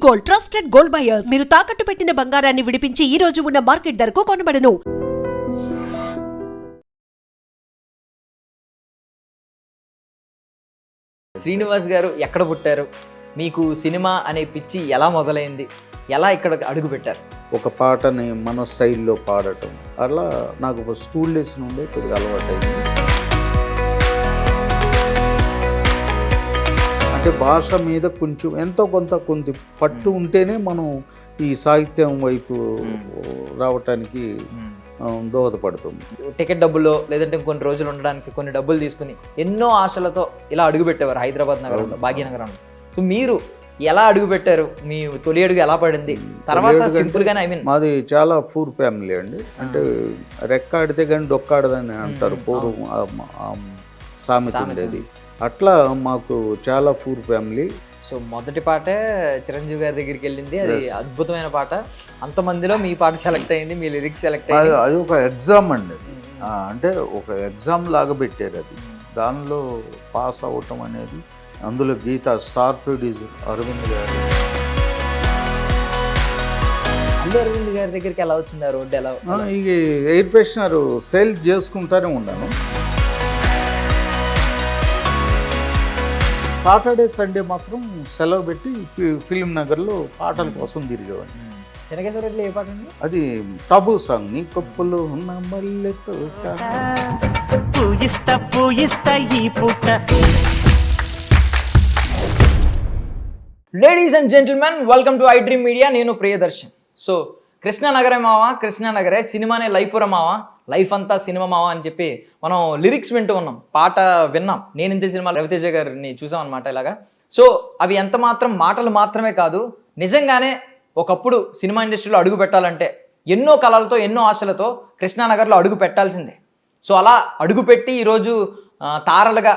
Gold, trusted gold buyers. మీరు తాకట్టు పెట్టిన బంగారాన్ని విడిపించి ఈ రోజు ఉన్న మార్కెట్ ధరకు కొనబడను. శ్రీనివాస్ గారు ఎక్కడ పుట్టారు? మీకు సినిమా అనే పిచ్చి ఎలా మొదలైంది? ఎలా ఇక్కడ అడుగు పెట్టారు? ఒక పాటని మన స్టైల్లో పాడటం అలా నాకు స్కూల్ డేస్ నుండే కొద్దిగా అలవాటైంది. అంటే భాష మీద కొంచెం ఎంతో కొంత పట్టు ఉంటేనే మనం ఈ సాహిత్యం వైపు రావటానికి దోహదపడుతుంది. టికెట్ డబ్బులో లేదంటే కొన్ని రోజులు ఉండడానికి కొన్ని డబ్బులు తీసుకుని ఎన్నో ఆశలతో ఇలా అడుగుపెట్టేవారు హైదరాబాద్ నగరంలో, భాగ్యనగరంలో. సో మీరు ఎలా అడుగు పెట్టారు? మీ తొలి అడుగు ఎలా పడింది? తర్వాత సింపుల్ గానే మాది చాలా పూర్ ఫ్యామిలీ అండి. అంటే రెక్కాడితే కానీ డొక్కాడదని అంటారు పూర్వం సామెత ఉండేది. అట్లా మాకు చాలా పూర్ ఫ్యామిలీ. సో మొదటి పాటే చిరంజీవి గారి దగ్గరికి వెళ్ళింది, అది అద్భుతమైన పాట. అంతమందిలో మీ పాట సెలెక్ట్ అయింది, మీ లిరిక్స్ సెలెక్ట్ అయింది. అది ఒక ఎగ్జామ్ అండి. అంటే ఒక ఎగ్జామ్ లాగా పెట్టారు అది. దానిలో పాస్ అవ్వటం అనేది, అందులో గీత స్టార్ ప్రొడ్యూసర్ అరవింద్ గారు. అల్లు అరవింద్ గారి దగ్గరికి ఎలా వచ్చింది? ఆ రోడ్డు ఎలా? ఇక ఎయిర్ ఫ్రెషనర్ సేల్ చేసుకుంటానే ఉన్నాను. సాటర్డే సండే మాత్రం సెలవు పెట్టి ఫిలిం నగర్లో పాటల కోసం తిరిగేవాడిని. చెనకేశ్వరరెడ్డిలో ఏ పాట అండి? అది టబు సాంగ్. నీ కొప్పులు ఉన్న మల్లెతో ladies and gentlemen, welcome to I dream media. నేను ప్రియదర్శన్. సో కృష్ణానగరే మావా, కృష్ణానగరే సినిమానే లైఫ్రా మావా, లైఫ్ అంతా సినిమా మావా అని చెప్పి మనం లిరిక్స్ వింటూ ఉన్నాం, పాట విన్నాం. నేను ఇంత సినిమా రవితేజ గారిని చూసాం అనమాట ఇలాగా. సో అవి ఎంత మాత్రం మాటలు మాత్రమే కాదు, నిజంగానే ఒకప్పుడు సినిమా ఇండస్ట్రీలో అడుగు పెట్టాలంటే ఎన్నో కళలతో ఎన్నో ఆశలతో కృష్ణానగర్లో అడుగు పెట్టాల్సిందే. సో అలా అడుగుపెట్టి ఈరోజు తారలుగా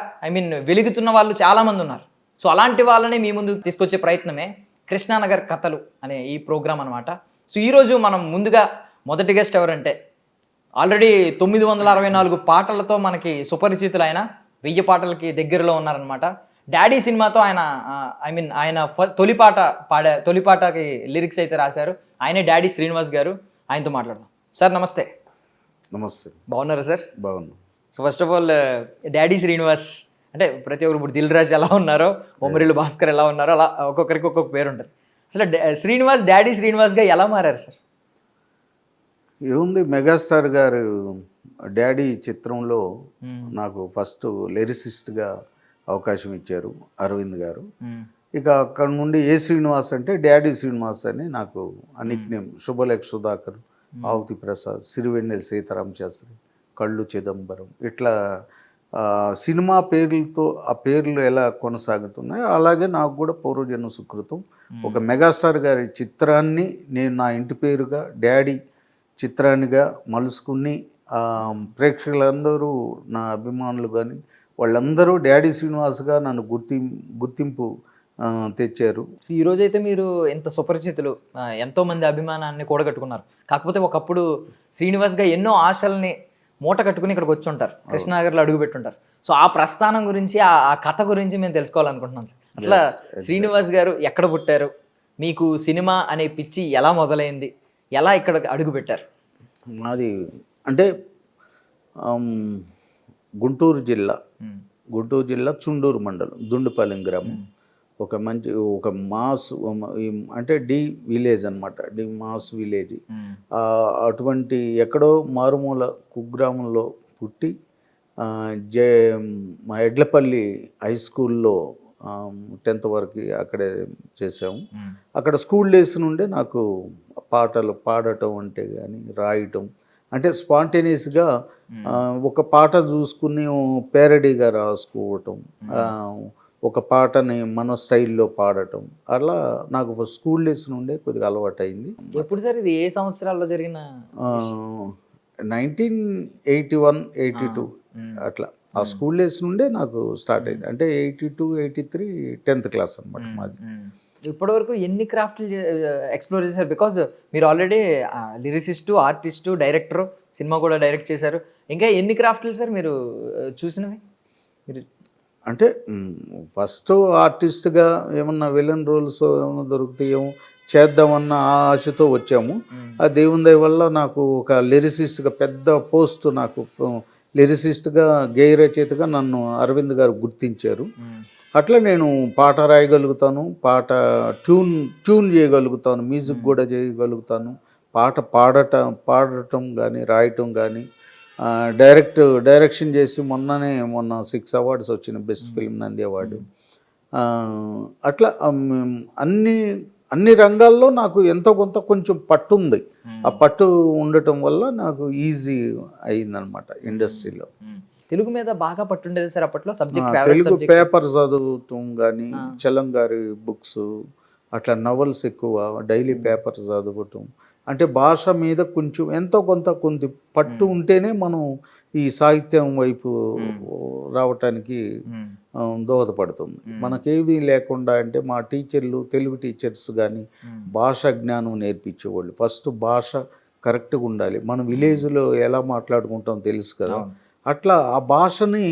వెలుగుతున్న వాళ్ళు చాలామంది ఉన్నారు. సో అలాంటి వాళ్ళని మీ ముందు తీసుకొచ్చే ప్రయత్నమే కృష్ణానగర్ కథలు అనే ఈ ప్రోగ్రామ్ అనమాట. సో ఈరోజు మనం ముందుగా మొదటి గెస్ట్ ఎవరంటే, ఆల్రెడీ 964 పాటలతో మనకి సుపరిచితులైన 1000 పాటలకి దగ్గరలో ఉన్నారనమాట. డాడీ సినిమాతో ఆయన తొలి పాటకి లిరిక్స్ అయితే రాశారు. ఆయనే డాడీ శ్రీనివాస్ గారు. ఆయనతో మాట్లాడదాం. సార్ నమస్తే. నమస్తే. బాగున్నారా సార్? బాగున్నా. So first of all daddy Srinivas అంటే ప్రతి ఒక్కరు ఇప్పుడు దిల్ రాజు ఎలా ఉన్నారో, బొమ్మరిల్లు భాస్కర్ ఎలా ఉన్నారో, అలా ఒక్కొక్కరికి ఒక్కొక్క పేరు ఉంటుంది. అసలు శ్రీనివాస్ డాడీ శ్రీనివాస్గా ఎలా మారారు సార్? ఏముంది, మెగాస్టార్ గారు డాడీ చిత్రంలో నాకు ఫస్ట్ లిరిసిస్ట్గా అవకాశం ఇచ్చారు అరవింద్ గారు. ఇక అక్కడ నుండి ఏ శ్రీనివాస్ అంటే డాడీ శ్రీనివాస్ అని నాకు నిక్నేమ్. శుభలేఖ సుధాకర్, ఆవుతి ప్రసాద్, సిరివెన్నెల సీతారామ శాస్త్రి, కళ్ళు చిదంబరం, ఇట్లా సినిమా పేర్లతో ఆ పేర్లు ఎలా కొనసాగుతున్నాయో అలాగే నాకు కూడా పూర్వజన్మ సుకృతం. ఒక మెగాస్టార్ గారి చిత్రాన్ని నేను నా ఇంటి పేరుగా డాడీ చిత్రాన్నిగా మలుసుకుని ప్రేక్షకులందరూ, నా అభిమానులు కానీ వాళ్ళందరూ డాడీ శ్రీనివాస్గా నన్ను గుర్తింపు తెచ్చారు. ఈరోజైతే మీరు ఎంత సుపరిచితులు, ఎంతోమంది అభిమానాన్ని కూడగట్టుకున్నారు. కాకపోతే ఒకప్పుడు శ్రీనివాస్గా ఎన్నో ఆశల్ని మూట కట్టుకుని ఇక్కడికి వచ్చి ఉంటారు, కృష్ణానగర్లో అడుగు పెట్టుంటారు. సో ఆ ప్రస్థానం గురించి, ఆ కథ గురించి మేము తెలుసుకోవాలనుకుంటున్నాం సార్. అసలు శ్రీనివాస్ గారు ఎక్కడ పుట్టారు? మీకు సినిమా అనే పిచ్చి ఎలా మొదలైంది? ఎలా ఇక్కడ అడుగు పెట్టారు? అది అంటే గుంటూరు జిల్లా చుండూరు మండలం దుండుపాలెం గ్రామం. ఒక మాస్ అంటే డి విలేజ్ అనమాట, డి మాస్ విలేజ్. అటువంటి ఎక్కడో మారుమూల కుగ్రామంలో పుట్టి మా ఎడ్లపల్లి హై స్కూల్లో 10th వరకు అక్కడే చేసాము. అక్కడ స్కూల్ డేస్ నుండే నాకు పాటలు పాడటం అంటే కానీ రాయటం అంటే స్పాంటేనియస్గా ఒక పాట చూసుకుని పేరడీగా రాసుకోవటం, ఒక పాటని మన స్టైల్లో పాడటం, అలా నాకు స్కూల్ డేస్ నుండే కొద్దిగా అలవాటైంది. ఎప్పుడు సార్ ఇది? ఏ సంవత్సరాల్లో జరిగిన? 1981, 82 అట్లా. ఆ స్కూల్ డేస్ నుండే నాకు స్టార్ట్ అయింది. అంటే 82, 83 10th క్లాస్ అనమాట మాది. ఇప్పటివరకు ఎన్ని క్రాఫ్ట్లు ఎక్స్ప్లోర్ చేశారు? బికాజ్ మీరు already lyricist, artist, director, cinema కూడా డైరెక్ట్ చేశారు. ఇంకా ఎన్ని క్రాఫ్ట్లు సార్ మీరు చూసినవి? మీరు అంటే ఫస్ట్ ఆర్టిస్ట్గా ఏమన్నా విలన్ రోల్స్ ఏమన్నా దొరుకుతాయేమో చేద్దామన్న ఆశతో వచ్చాము. ఆ దేవుని దయ వల్ల నాకు ఒక లిరిసిస్ట్గా పెద్ద పోస్ట్ నాకు లిరిసిస్ట్గా గేయ రచయితగా నన్ను అరవింద్ గారు గుర్తించారు. అట్లా నేను పాట రాయగలుగుతాను, పాట ట్యూన్ చేయగలుగుతాను, మ్యూజిక్ కూడా చేయగలుగుతాను, పాట పాడటం కానీ రాయటం కానీ డైరెక్షన్ చేసి మొన్న 6 అవార్డ్స్ వచ్చినాయి, బెస్ట్ ఫిల్మ్ నంది అవార్డు. అట్లా అన్ని రంగాల్లో నాకు ఎంతో కొంత కొంచెం పట్టు ఉంది. ఆ పట్టు ఉండటం వల్ల నాకు ఈజీ అయిందనమాట ఇండస్ట్రీలో. తెలుగు మీద బాగా పట్టుండేది సార్ అప్పట్లో సబ్జెక్ట్? తెలుగు పేపర్ చదువుతాం కానీ చలం గారి బుక్స్, అట్లా నవల్స్ ఎక్కువ, డైలీ పేపర్ చదవటం. అంటే భాష మీద కొంచెం ఎంతో కొంత పట్టు ఉంటేనే మనం ఈ సాహిత్యం వైపు రావటానికి దోహదపడుతుంది. మనకేవి లేకుండా అంటే మా టీచర్లు, తెలుగు టీచర్స్ కానీ భాష జ్ఞానం నేర్పించేవాళ్ళు. ఫస్ట్ భాష కరెక్ట్గా ఉండాలి. మనం విలేజ్లో ఎలా మాట్లాడుకుంటాం తెలుసు కదా, అట్లా ఆ భాషని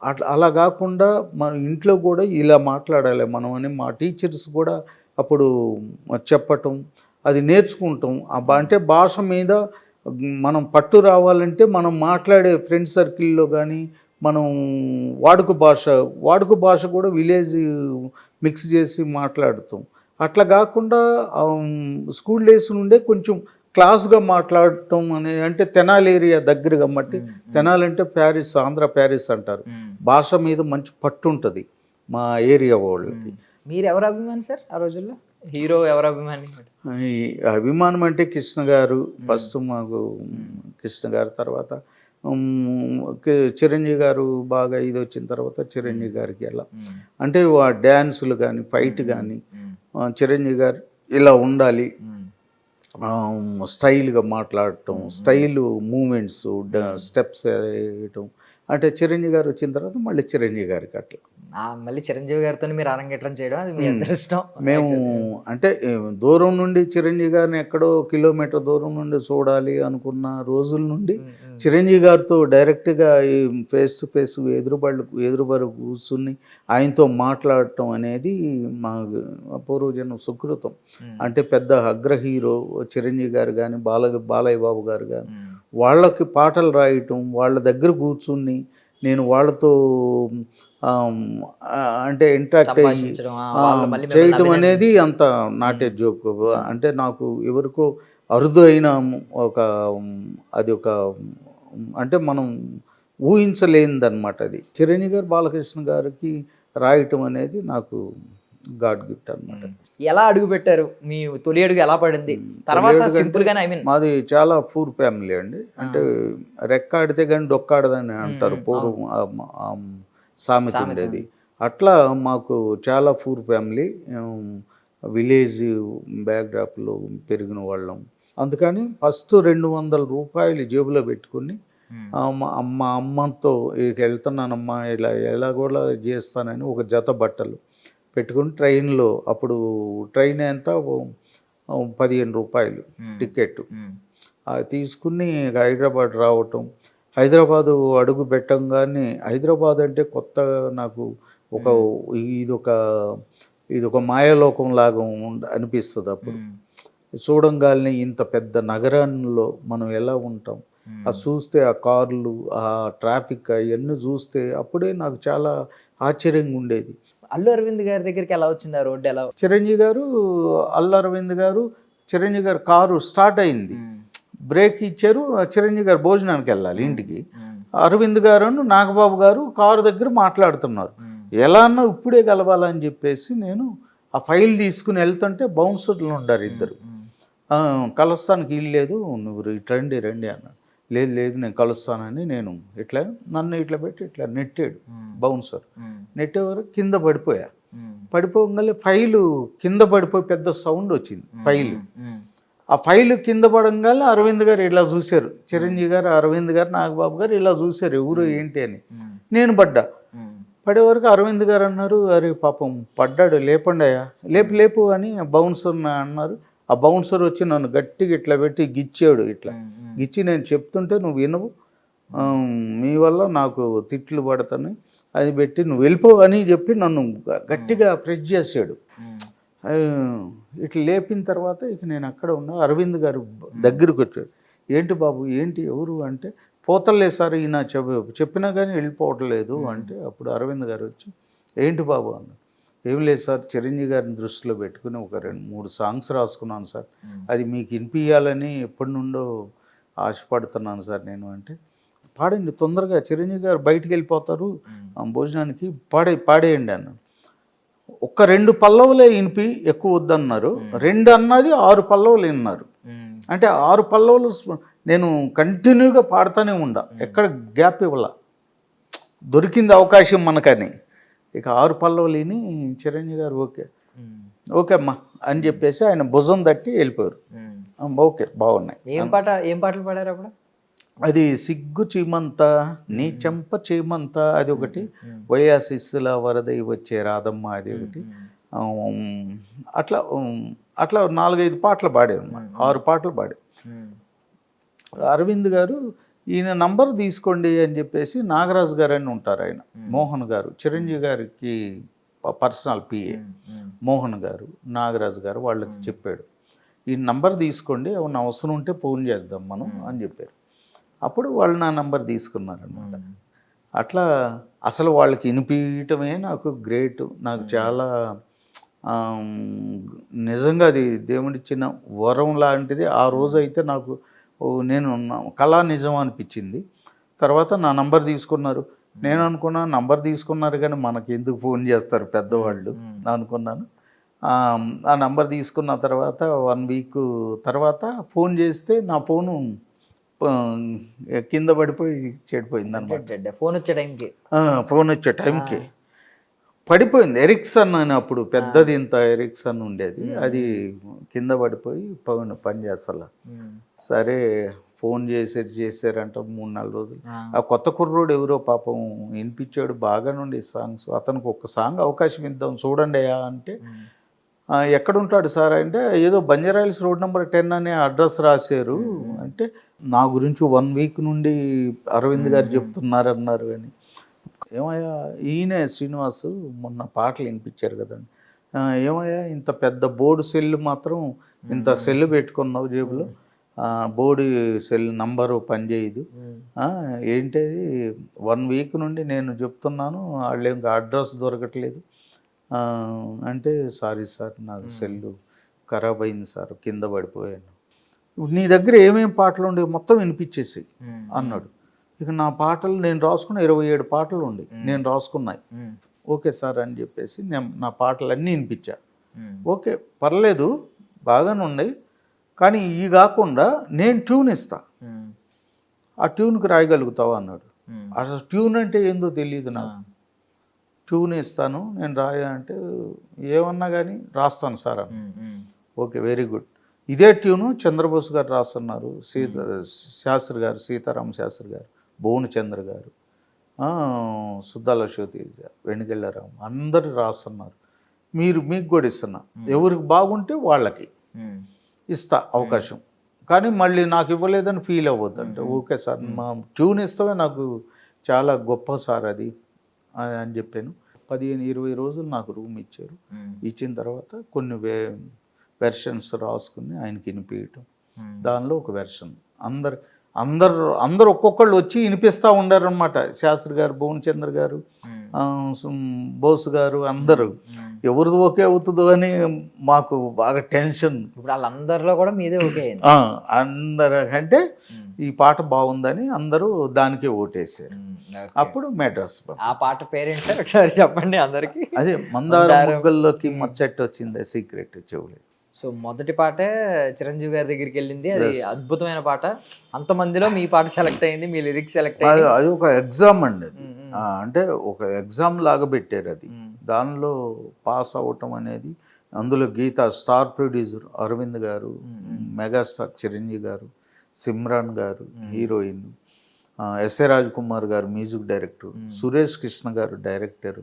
అట్లా అలా కాకుండా మన ఇంట్లో కూడా ఇలా మాట్లాడాలి మనం అని మా టీచర్స్ కూడా అప్పుడు చెప్పటం, అది నేర్చుకుంటాం. అంటే భాష మీద మనం పట్టు రావాలంటే మనం మాట్లాడే ఫ్రెండ్ సర్కిల్లో కానీ మనం వాడుక భాష కూడా విలేజ్ మిక్స్ చేసి మాట్లాడుతాం. అట్లా కాకుండా స్కూల్ డేస్ నుండే కొంచెం క్లాస్గా మాట్లాడటం అనేది, అంటే తెనాలి ఏరియా దగ్గర కాబట్టి, తెనాలి అంటే ప్యారిస్, ఆంధ్ర ప్యారిస్ అంటారు. భాష మీద మంచి పట్టు ఉంటుంది మా ఏరియా వాళ్ళకి. మీరు ఎవరు అభిమాని సార్ ఆ రోజుల్లో? హీరో ఎవరు అభిమాని? అభిమానం అంటే కృష్ణ గారు ఫస్ట్, మాకు కృష్ణ గారు, తర్వాత చిరంజీవి గారు బాగా ఇది వచ్చిన తర్వాత చిరంజీవి గారికి ఎలా అంటే డ్యాన్సులు కానీ ఫైట్ కానీ చిరంజీవి గారు ఇలా ఉండాలి, స్టైల్గా మాట్లాడటం, స్టైల్ మూమెంట్స్, స్టెప్స్ వేయటం. అంటే చిరంజీవి గారు వచ్చిన తర్వాత మళ్ళీ చిరంజీవి గారికి అట్లా మళ్ళీ చిరంజీవి గారితో మీరు అరంగేట్రం చేయడం అది మీ అదృష్టం. మేము అంటే దూరం నుండి చిరంజీవి గారిని ఎక్కడో కిలోమీటర్ దూరం నుండి చూడాలి అనుకున్న రోజుల నుండి చిరంజీవి గారితో డైరెక్ట్గా ఫేస్ టు ఫేస్ ఎదురుబడి కూర్చుని ఆయనతో మాట్లాడటం అనేది మా పూర్వజన్మ సుకృతం. అంటే పెద్ద అగ్ర హీరో చిరంజీవి గారు కానీ బాలయ్య బాబు గారు కానీ వాళ్ళకి పాటలు రాయటం, వాళ్ళ దగ్గర కూర్చుని నేను వాళ్ళతో అంటే ఇంటరాక్ట్ చేయటం అనేది అంత నాటే జోక్. అంటే నాకు ఎవరికో అరుదు అయిన అది ఒక అంటే మనం ఊహించలేనిదన్నమాట అది. చిరంజీవి గారు బాలకృష్ణ గారికి రాయటం అనేది నాకు గాడ్ గిఫ్ట్ అనమాట. ఎలా అడుగు పెట్టారు? మీ తొలి అడుగు ఎలా పడింది? తర్వాత సింపుల్ గానే, ఐ మీన్ మాది చాలా పూర్ ఫ్యామిలీ అండి. అంటే రెక్కాడితే కానీ డొక్కాడదని అంటారు పూర్వం సామెత ఉండేది. అట్లా మాకు చాలా పూర్ ఫ్యామిలీ, విలేజ్ బ్యాక్డ్రాప్లో పెరిగిన వాళ్ళం. అందుకని ఫస్ట్ 200 రూపాయలు జేబులో పెట్టుకుని మా అమ్మతో వెళ్తున్నానమ్మా ఎలా కూడా చేస్తానని ఒక జత బట్టలు పెట్టుకుని ట్రైన్లో, అప్పుడు ట్రైన్ ఎంత 15 రూపాయలు టికెట్, అది తీసుకుని హైదరాబాద్ రావటం. హైదరాబాదు అడుగు పెట్టంగానే, హైదరాబాద్ అంటే కొత్త నాకు ఇదొక మాయాలోకం లాగా అనిపిస్తుంది. అప్పుడు చూడంగానే ఇంత పెద్ద నగరంలో మనం ఎలా ఉంటాం, అది చూస్తే ఆ కార్లు, ఆ ట్రాఫిక్ అవన్నీ చూస్తే అప్పుడే నాకు చాలా ఆశ్చర్యంగా ఉండేది. అల్లు అరవింద్ గారి దగ్గరికి ఎలా వచ్చింది ఆ రోడ్డు? ఎలా చిరంజీవి గారు చిరంజీవి గారు కారు స్టార్ట్ అయింది, బ్రేక్ ఇచ్చారు, చిరంజీవి గారు భోజనానికి వెళ్ళాలి ఇంటికి. అరవింద్ గారు నాగబాబు గారు కారు దగ్గర మాట్లాడుతున్నారు. ఎలా అన్నా ఇప్పుడే కలవాలని చెప్పేసి నేను ఆ ఫైల్ తీసుకుని వెళ్తుంటే బౌన్సర్లు ఉండారు ఇద్దరు. కలుస్తానికి వీలు లేదు, నువ్వు రండి అన్నాడు. లేదు నేను కలుస్తానని నేను నన్ను ఇట్లా పెట్టి ఇట్లా నెట్టాడు బౌన్సర్. నెట్టేవారు కింద పడిపోగానే ఫైలు కింద పడిపోయి పెద్ద సౌండ్ వచ్చింది ఫైలు. ఆ ఫైలు కింద పడంగానే అరవింద్ గారు ఇలా చూశారు, చిరంజీవి గారు, అరవింద్ గారు, నాగబాబు గారు ఇలా చూశారు ఎవరు ఏంటి అని. నేను పడేవరకు అరవింద్ గారు అన్నారు, అరే పాపం పడ్డాడు, లేపండి అయ్యా, లేపు అని బౌన్సర్ అన్నారు. ఆ బౌన్సర్ వచ్చి నన్ను గట్టిగా ఇట్లా పెట్టి గిచ్చాడు. గిచ్చి నేను చెప్తుంటే నువ్వు వినవు, మీ వల్ల నాకు తిట్లు పడతాను, అది పెట్టి నువ్వు వెళ్ళిపో అని చెప్పి నన్ను గట్టిగా ప్రెస్ చేశాడు. ఆ, ఇట్లా లేపిన తర్వాత ఇక నేను అక్కడ ఉన్నా. అరవింద్ గారు దగ్గరికి వచ్చాడు. ఏంటి బాబు, ఏంటి, ఎవరు అంటే, పోతలే సార్ ఈయన చెప్పినా కానీ వెళ్ళిపోవట్లేదు అంటే, అప్పుడు అరవింద్ గారు వచ్చి ఏంటి బాబు అన్న. ఏం లేదు సార్, చిరంజీవి గారిని దృష్టిలో పెట్టుకుని ఒక 2-3 సాంగ్స్ రాసుకున్నాను సార్, అది మీకు వినిపించాలని ఎప్పటి నుండో ఆశపడుతున్నాను సార్ నేను అంటే, పాడండి తొందరగా, చిరంజీవి గారు బయటికి వెళ్ళిపోతారు భోజనానికి, పాడేయండి అన్న. ఒక 2 పల్లవులే వినిపి ఎక్కువ వద్దన్నారు. 2 అన్నది 6 పల్లవులు విన్నారు. అంటే 6 పల్లవులు నేను కంటిన్యూగా పాడుతూనే ఉండా, ఎక్కడ గ్యాప్ ఇవ్వాల, దొరికింది అవకాశం మనకని. ఇక 6 పల్లవులు విని చిరంజీవి గారు ఓకే అమ్మా అని చెప్పేసి ఆయన భుజం తట్టి వెళ్ళిపోయారు. ఓకే బాగున్నాయి. ఏం పాటలు పాడారు అప్పుడు? అది సిగ్గు చీమంత నీ చెంప చీమంత అది ఒకటి, వయాసిస్సుల వరదై వచ్చే రాధమ్మ అది ఒకటి, అట్లా అట్లా 4-5 పాటలు పాడారు, 6 పాటలు పాడారు. అరవింద్ గారు ఈయన నంబర్ తీసుకోండి అని చెప్పేసి, నాగరాజు గారు అని ఉంటారు ఆయన, మోహన్ గారు చిరంజీవి గారికి పర్సనల్ పిఏ మోహన్ గారు, నాగరాజు గారు వాళ్ళకి చెప్పాడు, ఈ నంబర్ తీసుకోండి, ఏమన్నా అవసరం ఉంటే ఫోన్ చేద్దాం మనం అని చెప్పారు. అప్పుడు వాళ్ళు నా నంబర్ తీసుకున్నారనమాట. అట్లా అసలు వాళ్ళకి వినిపించటమే నాకు గ్రేట్, నాకు చాలా నిజంగా అది దేవుడిచ్చిన వరం లాంటిది. ఆ రోజు అయితే నాకు నేను కళా నిజం అనిపించింది. తర్వాత నా నంబర్ తీసుకున్నారు. నేను అనుకున్నా నంబర్ తీసుకున్నారు కానీ మనకి ఎందుకు ఫోన్ చేస్తారు పెద్దవాళ్ళు అనుకున్నాను. ఆ నంబర్ తీసుకున్న తర్వాత 1 వీక్ తర్వాత ఫోన్ చేస్తే నా ఫోను కింద పడిపోయి చెడిపోయింది అనమాట. ఫోన్ వచ్చే టైంకి పడిపోయింది. ఎరిక్సన్ అని అప్పుడు పెద్దది ఇంత ఎరిక్సన్ ఉండేది, అది కింద పడిపోయి పని చేస్తలా. సరే ఫోన్ చేశారంట 3-4 రోజులు. ఆ కొత్త కుర్రోడు ఎవరో పాపం వినిపించాడు బాగా నుండి సాంగ్స్, అతనికి ఒక సాంగ్ అవకాశం ఇద్దాం చూడండి అయ్యా అంటే, ఎక్కడుంటాడు సార్ అంటే, ఏదో బంజారాయిల్స్ రోడ్ నెంబర్ 10 అనే అడ్రస్ రాశారు అంటే, నా గురించి 1 వీక్ నుండి అరవింద్ గారు చెప్తున్నారన్నారు. అని ఏమయ్యా ఈయనే శ్రీనివాసు మొన్న పాటలు వినిపించారు కదండి, ఏమయ్యా ఇంత పెద్ద బోర్డు సెల్ మాత్రం ఇంత సెల్ పెట్టుకున్నావు జేబులో, బోర్డు సెల్ నంబరు పనిచేయదు ఏంటది, 1 వీక్ నుండి నేను చెప్తున్నాను వాళ్ళు ఇంకా అడ్రస్ దొరకట్లేదు అంటే, సారీ సార్ నాకు సెల్లు ఖరాబ్ అయింది సార్, కింద పడిపోయాను. నీ దగ్గర ఏమేమి పాటలు ఉండేవి మొత్తం వినిపించేసి అన్నాడు. ఇక నా పాటలు నేను రాసుకున్న 27 పాటలు ఉండి నేను రాసుకున్నాయి. ఓకే సార్ అని చెప్పేసి నా పాటలు అన్నీ వినిపించా. ఓకే పర్లేదు బాగానే ఉన్నాయి, కానీ ఇవి కాకుండా నేను ట్యూన్ ఇస్తా, ఆ ట్యూన్కి రాయగలుగుతావా అన్నాడు. అసలు ట్యూన్ అంటే ఏందో తెలియదు నాకు. ట్యూన్ ఇస్తాను నేను అంటే, ఏమన్నా కానీ రాస్తాను సార్ అని. Okay very good. ఇదే ట్యూను చంద్రబోస్ గారు రాస్తున్నారు, శాస్త్రి గారు, సీతారామ శాస్త్రి గారు, భువన చంద్ర గారు, సుద్దాల శోతేజ, వెనుగెళ్ళరాము అందరు రాస్తున్నారు. మీకు కూడా ఇస్తున్నా, ఎవరికి బాగుంటే వాళ్ళకి ఇస్తా అవకాశం, కానీ మళ్ళీ నాకు ఇవ్వలేదని ఫీల్ అవ్వద్దు అంటే, ఓకే సార్ మా ట్యూన్ ఇస్తామే నాకు చాలా గొప్ప సార్ అది అని చెప్పాను. 15-20 రోజులు నాకు రూమ్ ఇచ్చారు. ఇచ్చిన తర్వాత కొన్ని వెర్షన్స్ రాసుకుని ఆయనకి వినిపించటం, దానిలో ఒక వెర్షన్ అందరు ఒక్కొక్కళ్ళు వచ్చి వినిపిస్తూ ఉండారనమాట. శాస్త్రి గారు, భువన్ చంద్ర గారు, బోస్ గారు, అందరూ ఎవరిది ఓకే అవుతుందో అని మాకు బాగా టెన్షన్. ఇప్పుడు వాళ్ళందరిలో కూడా మీదే ఓకే అందరికంటే ఈ పాట బాగుందని అందరూ దానికే ఓటేసారు. అప్పుడు మెడ్రాస్. ఆ పాట పేరెంట్స్ ఒకసారి చెప్పండి అందరికి. అదే మందార ముగ్గల్లోకి మచ్చట్టు వచ్చింది సీక్రెట్ చెవులే. సో మొదటి పాటే చిరంజీవి గారి దగ్గరికి వెళ్ళింది, అది అద్భుతమైన పాట. అంతమందిలో మీ పాట సెలెక్ట్ అయింది, మీ లిరిక్స్ సెలెక్ట్ అయింది. అది ఒక ఎగ్జామ్ అండి, అంటే ఒక ఎగ్జామ్ లాగా పెట్టారు అది. దానిలో పాస్ అవ్వటం అనేది, అందులో గీత స్టార్ ప్రొడ్యూసర్ అరవింద్ గారు, మెగాస్టార్ చిరంజీవి గారు, సిమ్రాన్ గారు హీరోయిన్, ఎస్ఏ రాజ్ కుమార్ గారు మ్యూజిక్ డైరెక్టర్, సురేష్ కృష్ణ గారు డైరెక్టర్,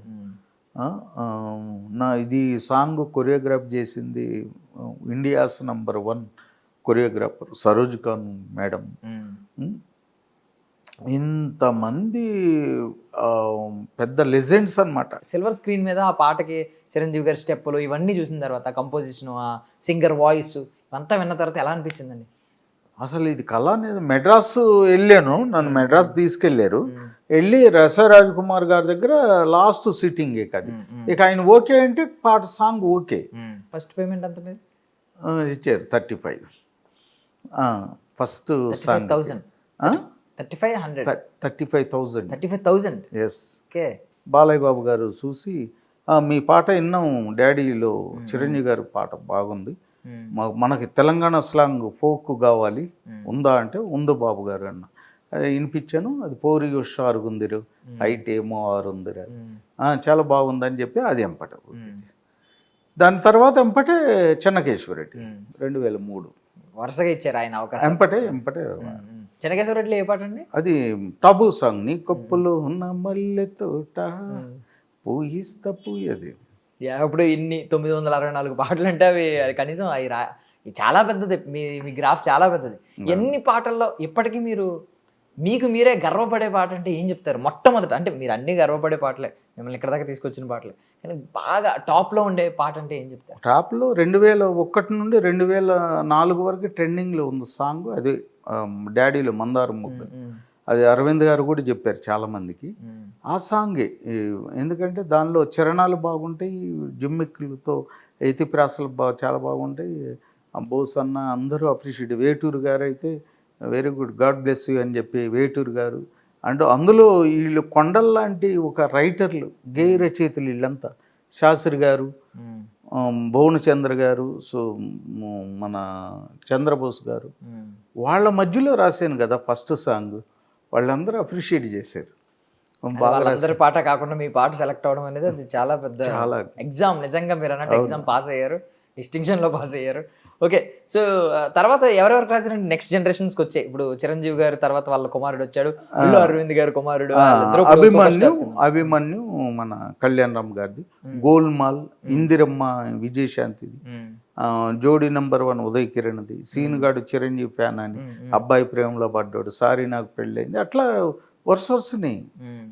ఇది సాంగ్ కొరియోగ్రాఫ్ చేసింది India's number 1 choreographer Saroj Khan madam. ఇంతమంది ఆ, పెద్ద లెజెండ్స్ అన్నమాట. సిల్వర్ స్క్రీన్ మీద ఆ పాటకి చిరంజీవి గారి స్టెప్పులు ఇవన్నీ చూసిన తర్వాత కంపోజిషన్, ఆ సింగర్ వాయిస్ ఇవంతా విన్న తర్వాత ఎలా అనిపించిందండి? అసలు ఇది కళ అనేది మెడ్రాసు వెళ్ళాను, నన్ను మెడ్రాస్ తీసుకెళ్ళారు. వెళ్ళి రసరాజ్ కుమార్ గారి దగ్గర లాస్ట్ సిట్టింగ్ ఇక అది. ఇక ఆయన ఓకే అంటే పాట సాంగ్ ఓకే. ఫస్ట్ పేమెంట్ అంత మీద ఇచ్చారు 35. First song 35,000 3500 35,000. 35,000 yes. Okay. Balayya Babu గారు చూసి మీ పాట విన్నాం డాడీలో, చిరంజీవి గారి పాట బాగుంది, మనకి తెలంగాణ స్లాంగ్ ఫోక్ కావాలి, ఉందా అంటే ఉంది బాబు గారు అన్న. అది వినిపించాను. అది పోరి హుషారుగుందిరు, హైట్ ఏమో ఆరుందిరు, చాలా బాగుందని చెప్పి అది ఎంపట. దాని తర్వాత ఎంపటే చెన్నకేశ్వరరెడ్డి 2003 వరుసగా ఇచ్చారు ఆయన అవకాశం. ఎంపటే చెన్నకేశ్వర రెడ్డిలో ఏ పాట అండి? అది టబు సాంగ్. నీ కొప్పులో ఉన్న మల్లె తోట పూయిస్తా పూయది. ఇప్పుడు ఇన్ని 964 పాటలు అంటే అవి అది కనీసం అవి ఇది చాలా పెద్దది. మీ గ్రాఫ్ చాలా పెద్దది. ఎన్ని పాటల్లో ఇప్పటికీ మీకు మీరే గర్వపడే పాట అంటే ఏం చెప్తారు? మొట్టమొదట అంటే మీరు అన్ని గర్వపడే పాటలే, మిమ్మల్ని ఇక్కడ దాకా తీసుకొచ్చిన పాటలే, కానీ బాగా టాప్లో ఉండే పాట అంటే ఏం చెప్తారు? టాప్లో 2001 నుండి 2004 వరకు ట్రెండింగ్లో ఉంది సాంగ్. అది డాడీలో మందారం ముగ్గు. అది అరవింద్ గారు కూడా చెప్పారు చాలామందికి. ఆ సాంగే, ఎందుకంటే దానిలో చరణాలు బాగుంటాయి, జిమ్మిక్కులతో ఎతిప్రాసలు చాలా బాగుంటాయి. బోస్ అన్న అందరూ అప్రిషియేట్. వేటూరు గారు అయితే very good, God bless you అని చెప్పి వేటూరు గారు. అండ్ అందులో వీళ్ళు కొండల్లాంటి ఒక రైటర్లు, గేయ రచయితలు వీళ్ళంతా, శాస్త్రి గారు, భువనచంద్ర గారు, సో మన చంద్రబోస్ గారు, వాళ్ళ మధ్యలో రాశాను కదా ఫస్ట్ సాంగ్. వాళ్ళందరూ అప్రిషియేట్ చేశారు. అందరి పాట కాకుండా మీ పాట సెలెక్ట్ అవడం అనేది అది చాలా పెద్ద ఎగ్జామ్. నిజంగా మీరు అన్నట్టు ఎగ్జామ్ పాస్ అయ్యారు, డిస్టింక్షన్లో పాస్ అయ్యారు. ఓకే. సో తర్వాత ఎవరెవరికి రాసినట్టు నెక్స్ట్ జనరేషన్స్కి వచ్చాయి. ఇప్పుడు చిరంజీవి గారు తర్వాత వాళ్ళ కుమారుడు వచ్చాడు, అల్లు అరవింద్ గారి కుమారుడు, అభిమన్యు మన కళ్యాణ్ రామ్ గారిది, గోల్మాల్, ఇందిరమ్మ విజయశాంతిది, జోడీ నంబర్ 1 ఉదయ్ కిరణ్ది, సీనుగాడు చిరంజీవి ఫ్యాన్ అని, అబ్బాయి ప్రేమలో పడ్డాడు, సారీ నాకు పెళ్ళైంది, అట్లా వరుసని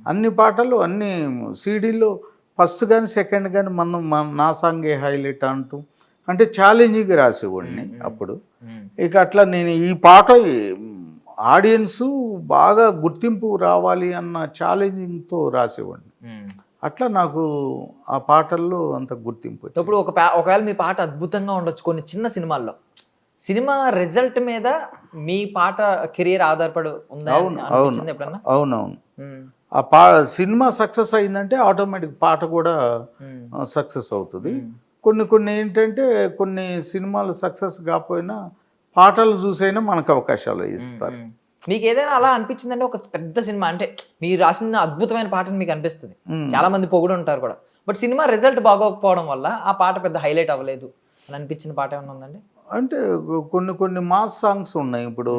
అన్ని పాటలు అన్ని సీడీల్లో ఫస్ట్ కానీ సెకండ్ కానీ నా సాంగే హైలైట్ అంటూ, అంటే ఛాలెంజింగ్ రాసేవాడిని అప్పుడు. ఇక అట్లా నేను ఈ పాట ఆడియన్స్ బాగా గుర్తింపు రావాలి అన్న ఛాలెంజింగ్తో రాసేవాడిని. అట్లా నాకు ఆ పాటల్లో అంత గుర్తింపు. ఇప్పుడు ఒకవేళ మీ పాట అద్భుతంగా ఉండొచ్చు కొన్ని చిన్న సినిమాల్లో, సినిమా రిజల్ట్ మీద మీ పాట కెరియర్ ఆధారపడి ఉందా? అవునవును. ఆ సినిమా సక్సెస్ అయిందంటే ఆటోమేటిక్ పాట కూడా సక్సెస్ అవుతుంది. కొన్ని ఏంటంటే కొన్ని సినిమాలు సక్సెస్ కాకపోయినా పాటలు చూసైనా మనకు అవకాశాలు ఇస్తారు. మీకు ఏదైనా అలా అనిపించిందంటే ఒక పెద్ద సినిమా అంటే మీరు రాసిన అద్భుతమైన పాటని మీకు అనిపిస్తుంది, చాలా మంది పొగుడు ఉంటారు కూడా, బట్ సినిమా రిజల్ట్ బాగోకపోవడం వల్ల ఆ పాట పెద్ద హైలైట్ అవ్వలేదు అని అనిపించిన పాట ఏమన్నా ఉందండి? అంటే కొన్ని మాస్ సాంగ్స్ ఉన్నాయి. ఇప్పుడు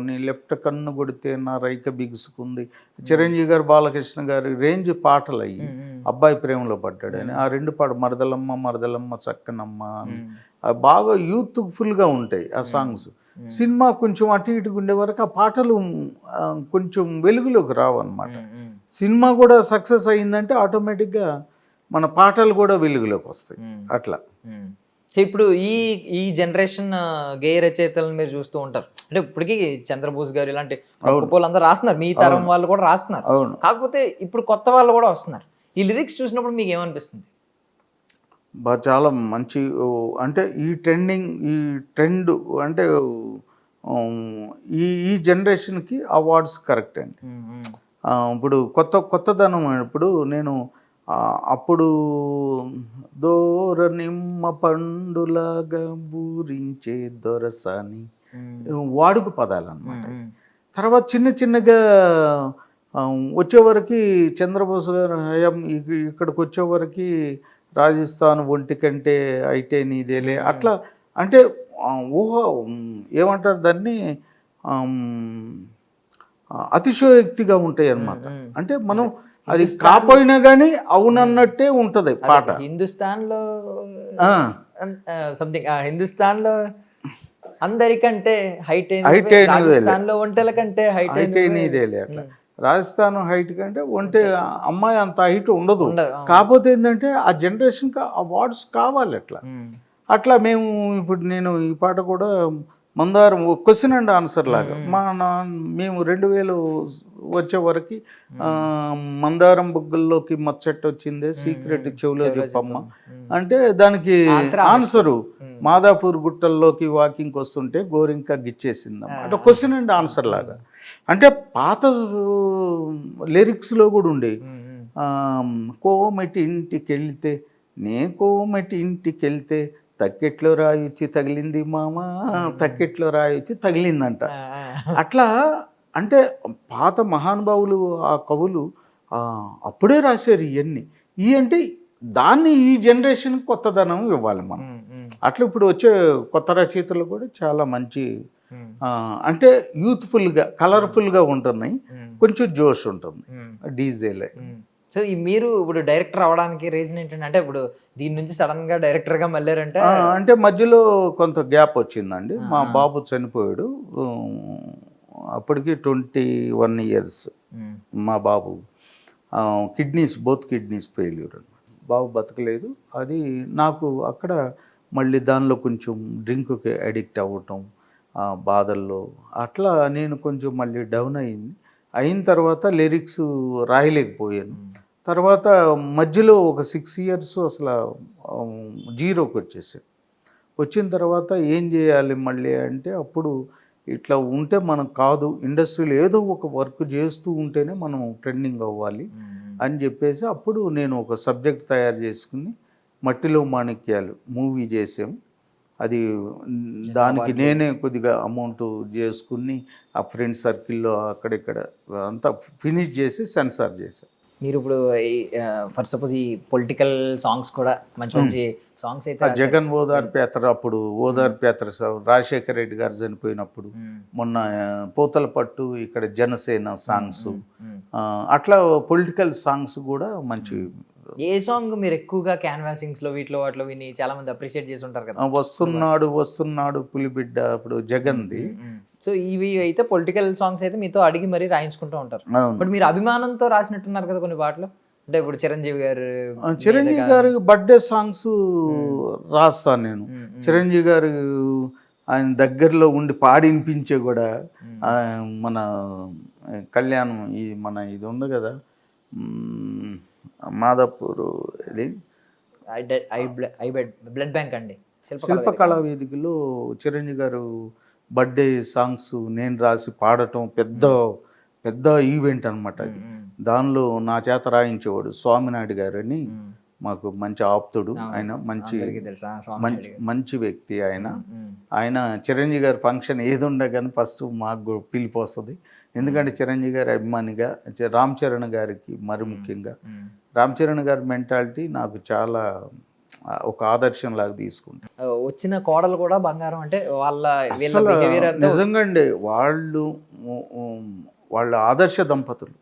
నీ లెఫ్ట్ కన్ను కొడితే నా రైక బిగుసుకుంది, చిరంజీవి గారు బాలకృష్ణ గారి రేంజ్ పాటలు అయ్యి, అబ్బాయి ప్రేమలో పడ్డాడు అని ఆ రెండు పాట, మరదలమ్మ మరదలమ్మ చక్కనమ్మ అని బాగా యూత్ఫుల్గా ఉంటాయి ఆ సాంగ్స్. సినిమా కొంచెం అటు ఇటుగా ఉండే వరకు ఆ పాటలు కొంచెం వెలుగులోకి రావు అన్నమాట. సినిమా కూడా సక్సెస్ అయ్యిందంటే ఆటోమేటిక్గా మన పాటలు కూడా వెలుగులోకి వస్తాయి అట్లా. సో ఇప్పుడు ఈ జనరేషన్ గేయ రచయితలను మీరు చూస్తూ ఉంటారు, అంటే ఇప్పటికీ చంద్రబోస్ గారు ఇలాంటి వాళ్ళందరూ రాస్తున్నారు, మీ తరం వాళ్ళు కూడా రాస్తున్నారు, కాకపోతే ఇప్పుడు కొత్త వాళ్ళు కూడా వస్తున్నారు. ఈ లిరిక్స్ చూసినప్పుడు మీకు ఏమనిపిస్తుంది? చాలా మంచి, అంటే ఈ ట్రెండ్ అంటే ఈ జనరేషన్కి అవార్డ్స్ కరెక్ట్ అండి. ఇప్పుడు కొత్తదనం. ఇప్పుడు నేను అప్పుడు దోర నిమ్మ పండులాగా బూరించే దొరసాని వాడుక పదాలు అన్నమాట. తర్వాత చిన్నగా వచ్చేవరకు చంద్రబోస్ గారు హయాం ఇక్కడికి వచ్చేవరకు రాజస్థాన్ ఒంటి కంటే అయితే నీదేలే అట్లా, అంటే ఊహ ఏమంటారు దాన్ని, అతిశయోక్తిగా ఉంటాయి అన్నమాట. అంటే మనం అది కాపోయినా కానీ అవునన్నట్టే ఉంటది పాట. హిందుస్థాన్లో సంథింగ్, హిందుస్థాన్లో అందరికంటే హైట్, రాజస్థాన్లో ఒంటెల కంటే హైట్ నీదేలే అట్లా. రాజస్థాన్ హైట్ కంటే ఒంటే అమ్మాయి అంత హైట్ ఉండదు. ఉండదు. కాకపోతే ఏంటంటే ఆ జనరేషన్కి అవార్డ్స్ కావాలి అట్లా. అట్లా మేము ఇప్పుడు నేను ఈ పాట కూడా మందారం క్వశ్చన్ అండ్ ఆన్సర్ లాగా మేము 2000 వచ్చే వరకు మందారం బుగ్గల్లోకి మచ్చట్టు వచ్చిందే సీక్రెట్ చెవులో చెప్పమ్మ అంటే దానికి ఆన్సరు మాదాపూర్ గుట్టల్లోకి వాకింగ్కి వస్తుంటే గోరింక గిచ్చేసింది అంటే క్వశ్చన్ అండ్ ఆన్సర్ లాగా. అంటే పాత లిరిక్స్లో కూడా ఉండే కోమటి ఇంటికి వెళ్తే కోమటి ఇంటికి వెళ్తే తక్కెట్లో రాయొచ్చి తగిలింది మామ తక్కెట్లో రాయొచ్చి తగిలిందంట. అట్లా అంటే పాత మహానుభావులు ఆ కవులు అప్పుడే రాశారు ఇవన్నీ. అంటే దాన్ని ఈ జనరేషన్ కొత్తదనం ఇవ్వాలి మనం. అట్లా ఇప్పుడు వచ్చే కొత్త రచయితలు కూడా చాలా మంచి అంటే యూత్ఫుల్గా కలర్ఫుల్గా ఉంటున్నాయి, కొంచెం జోష్ ఉంటుంది డీజేలే. సో మీరు ఇప్పుడు డైరెక్టర్ అవడానికి రీజన్ ఏంటంటే, అంటే ఇప్పుడు దీని నుంచి సడన్ గా డైరెక్టర్ గా మళ్ళారంటే అంటే మధ్యలో కొంత గ్యాప్ వచ్చిందండి. మా బాబు చనిపోయాడు, అప్పటికి 21 years మా బాబు. బోత్ కిడ్నీస్ ఫెయిల్యూర్ అనమాట. బాబు బతకలేదు. అది నాకు అక్కడ మళ్ళీ దానిలో కొంచెం డ్రింక్కి అడిక్ట్ అవ్వటం, బాధల్లో అట్లా నేను కొంచెం మళ్ళీ డౌన్ అయిన తర్వాత లిరిక్స్ రాయలేకపోయాను. తర్వాత మధ్యలో ఒక 6 years అసలు జీరోకి వచ్చేసాను. వచ్చిన తర్వాత ఏం చేయాలి మళ్ళీ అంటే అప్పుడు ఇట్లా ఉంటే మనం కాదు, ఇండస్ట్రీలో ఏదో ఒక వర్క్ చేస్తూ ఉంటేనే మనం ట్రెండింగ్ అవ్వాలి అని చెప్పేసి అప్పుడు నేను ఒక సబ్జెక్ట్ తయారు చేసుకుని మట్టిలో మాణిక్యాలు మూవీ చేసాం. అది దానికి నేనే కొద్దిగా అమౌంట్ చేసుకుని ఆ ఫ్రెండ్ సర్కిల్లో అక్కడిక్కడ అంతా ఫినిష్ చేసి సెన్సార్ చేశాను. మీరు ఇప్పుడు ఫర్ సపోజ్ ఈ పొలిటికల్ సాంగ్స్ కూడా మంచి మంచి సాంగ్స్ అయితే జగన్ ఓదార్పు యాత్ర, అప్పుడు ఓదార్పు యాత్ర రాజశేఖర రెడ్డి గారు చనిపోయినప్పుడు, మొన్న పోతల పట్టు ఇక్కడ జనసేన సాంగ్స్, అట్లా పొలిటికల్ సాంగ్స్ కూడా మంచి. ఏ సాంగ్ మీరు ఎక్కువగా క్యాన్వాసింగ్స్ లో వీటిలో వాటిలో విని చాలా మంది అప్రిషియేట్ చేసి ఉంటారు కదా? వస్తున్నాడు పులిబిడ్డ ఇప్పుడు జగన్ది. సో ఇవి అయితే పొలిటికల్ సాంగ్స్ అయితే మీతో అడిగి మరీ రాయించుకుంటూ ఉంటారు. బట్ మీరు అభిమానంతో రాసినట్టున్నారు కదా కొన్ని పాటలు. అంటే ఇప్పుడు చిరంజీవి గారు బర్త్డే సాంగ్స్ రాస్తాను నేను. చిరంజీవి గారు ఆయన దగ్గరలో ఉండి పాడి వినిపించే కూడా మన కళ్యాణం ఇది ఉంది కదా మాదాపూర్, ఇది బ్లడ్ బ్యాంక్ అండి, శిల్పకళా వేదికలో చిరంజీవి గారు బర్త్డే సాంగ్స్ నేను రాసి పాడటం పెద్ద ఈవెంట్ అనమాట అది. దానిలో నా చేత రాయించేవాడు స్వామినాయుడు గారు అని, మాకు మంచి ఆప్తుడు ఆయన, మంచి వ్యక్తి ఆయన చిరంజీవి గారి ఫంక్షన్ ఏది ఉండే కానీ ఫస్ట్ మాకు పిలిపి వస్తుంది. ఎందుకంటే చిరంజీవి గారి అభిమానిగా, రామ్ చరణ్ గారికి మరి ముఖ్యంగా రామ్ చరణ్ గారి మెంటాలిటీ నాకు చాలా ఒక ఆదర్శం లాగా తీసుకుంటాను. వచ్చిన కోడలు కూడా బంగారం అంటే నిజంగా అండి, వాళ్ళ ఆదర్శ దంపతులు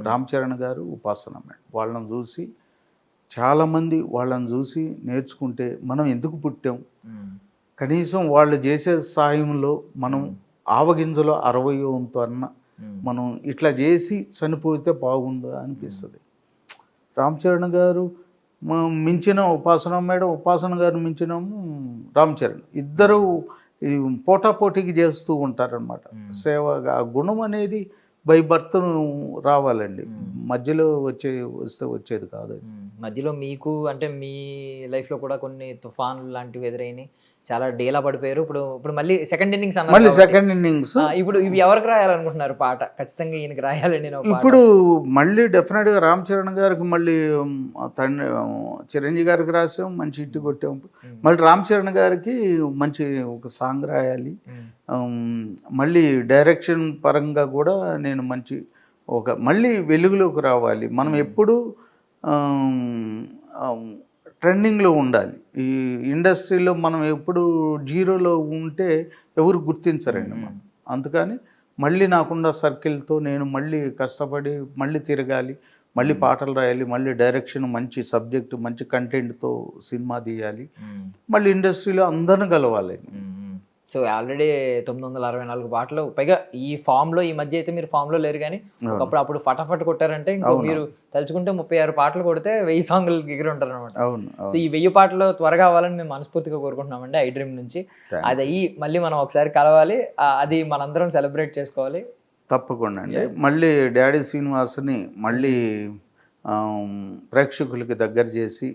రామ్ చరణ్ గారు, ఉపాసన మేడం. వాళ్ళని చూసి నేర్చుకుంటే మనం ఎందుకు పుట్టాం, కనీసం వాళ్ళు చేసే సాయంలో మనం ఆవగింజలో 60వ వంతు అన్న మనం ఇట్లా చేసి చనిపోతే బాగుండు అనిపిస్తుంది. రామ్ చరణ్ గారు మించిన ఉపాసన గారు మించినము రామ్ చరణ్, ఇద్దరు పోటాపోటీకి చేస్తూ ఉంటారనమాట సేవగా. ఆ గుణం అనేది బై బర్త్ రావాలండి, మధ్యలో వస్తే వచ్చేది కాదు. మధ్యలో మీకు అంటే మీ లైఫ్లో కూడా కొన్ని తుఫాన్లు లాంటివి ఎదురైనాయి, చాలా డేలా పడిపోయారు. ఇప్పుడు మళ్ళీ సెకండ్ ఇన్నింగ్స్ ఇప్పుడు ఇవి ఎవరికి రాయాలనుకుంటున్నారు పాట? ఖచ్చితంగా ఈయనకి రాయాలని ఇప్పుడు మళ్ళీ డెఫినెట్గా రామ్ చరణ్ గారికి మళ్ళీ చిరంజీవి గారికి రాసాం, మంచి హిట్ కొట్టాం. మళ్ళీ రామ్ చరణ్ గారికి మంచి ఒక సాంగ్ రాయాలి. మళ్ళీ డైరెక్షన్ పరంగా కూడా నేను మంచి మళ్ళీ వెలుగులోకి రావాలి. మనం ఎప్పుడు ట్రెండింగ్లో ఉండాలి. ఈ ఇండస్ట్రీలో మనం ఎప్పుడు జీరోలో ఉంటే ఎవరు గుర్తించరండి మనం. అందుకని మళ్ళీ నాకున్న సర్కిల్తో నేను మళ్ళీ కష్టపడి మళ్ళీ తిరగాలి, మళ్ళీ పాటలు రాయాలి, మళ్ళీ డైరెక్షన్, మంచి సబ్జెక్టు, మంచి కంటెంట్తో సినిమా తీయాలి, మళ్ళీ ఇండస్ట్రీలో అందరిని కలవాలి. సో ఆల్రెడీ 964 పాటలు, పైగా ఈ ఫామ్లో, ఈ మధ్య అయితే మీరు ఫామ్లో లేరు కానీ ఒకప్పుడు అప్పుడు ఫటాఫట్ కొట్టారంటే ఇంకో మీరు తలుచుకుంటే 36 పాటలు కొడితే 1000 సాంగ్లు ఎగిరి ఉంటారు అనమాట. అవును. సో ఈ 1000 పాటలు త్వరగా అవ్వాలని మేము మనస్ఫూర్తిగా కోరుకుంటున్నామండి ఐ డ్రీమ్ నుంచి. అది అయ్యి మళ్ళీ మనం ఒకసారి కలవాలి, అది మనందరం సెలబ్రేట్ చేసుకోవాలి. తప్పకుండా అండి. మళ్ళీ డాడీ శ్రీనివాస్ని మళ్ళీ ప్రేక్షకులకి దగ్గర చేసి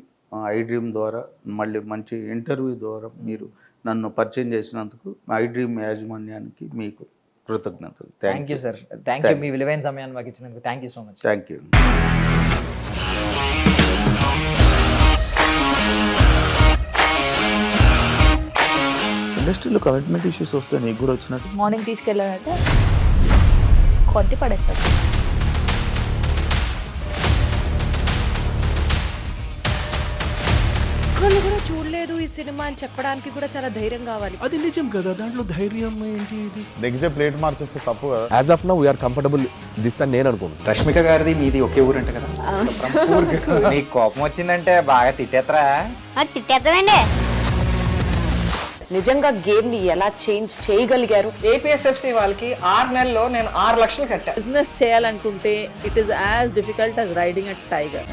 ఐ డ్రీమ్ ద్వారా మళ్ళీ మంచి ఇంటర్వ్యూ ద్వారా మీరు నన్ను పరిచయం చేసినందుకు ఐ డ్రీమ్ యాజమాన్యానికి మీకు కృతజ్ఞతలు. Thank you sir, thank you. మీ విలువైన సమయాన్ని మాకు ఇచ్చినందుకు thank you so much. Thank you. ఇండస్ట్రీలో కమిట్మెంట్ ఇష్యూస్ వస్తే నీకు కూడా వచ్చినట్టు? మార్నింగ్ తీసుకెళ్ళాడంటే కొట్టి పడేస్తాడు. ఒక్కళ్ళు కూడా చూడలేదు ఈ సినిమా అని చెప్పడానికి కూడా చాలా ధైర్యం కావాలి. అది నిజం కదా, దాంట్లో ధైర్యం ఏంటి? ఇది నెక్స్ట్ డే ప్లేట్ మార్చేస్తే తప్పు కదా. As of now we're comfortable this అని నేను అనుకుంటున్నాను. రష్మిక గారిది మీది ఒకే ఊరంట కదా? నీకు కోపం వచ్చిందంటే బాగా తిట్టేత్తరా? తిట్టేద్దామండి. నిజంగా గేమ్ ని ఎలా చేంజ్ చేయగలిగారు? ఏపీఎస్ఎఫ్సి వాళ్ళకి 6 నెలల్లో నేను 6 లక్షలు కట్టా. బిజినెస్ చేయాలనుకుంటే it is as difficult as riding a tiger.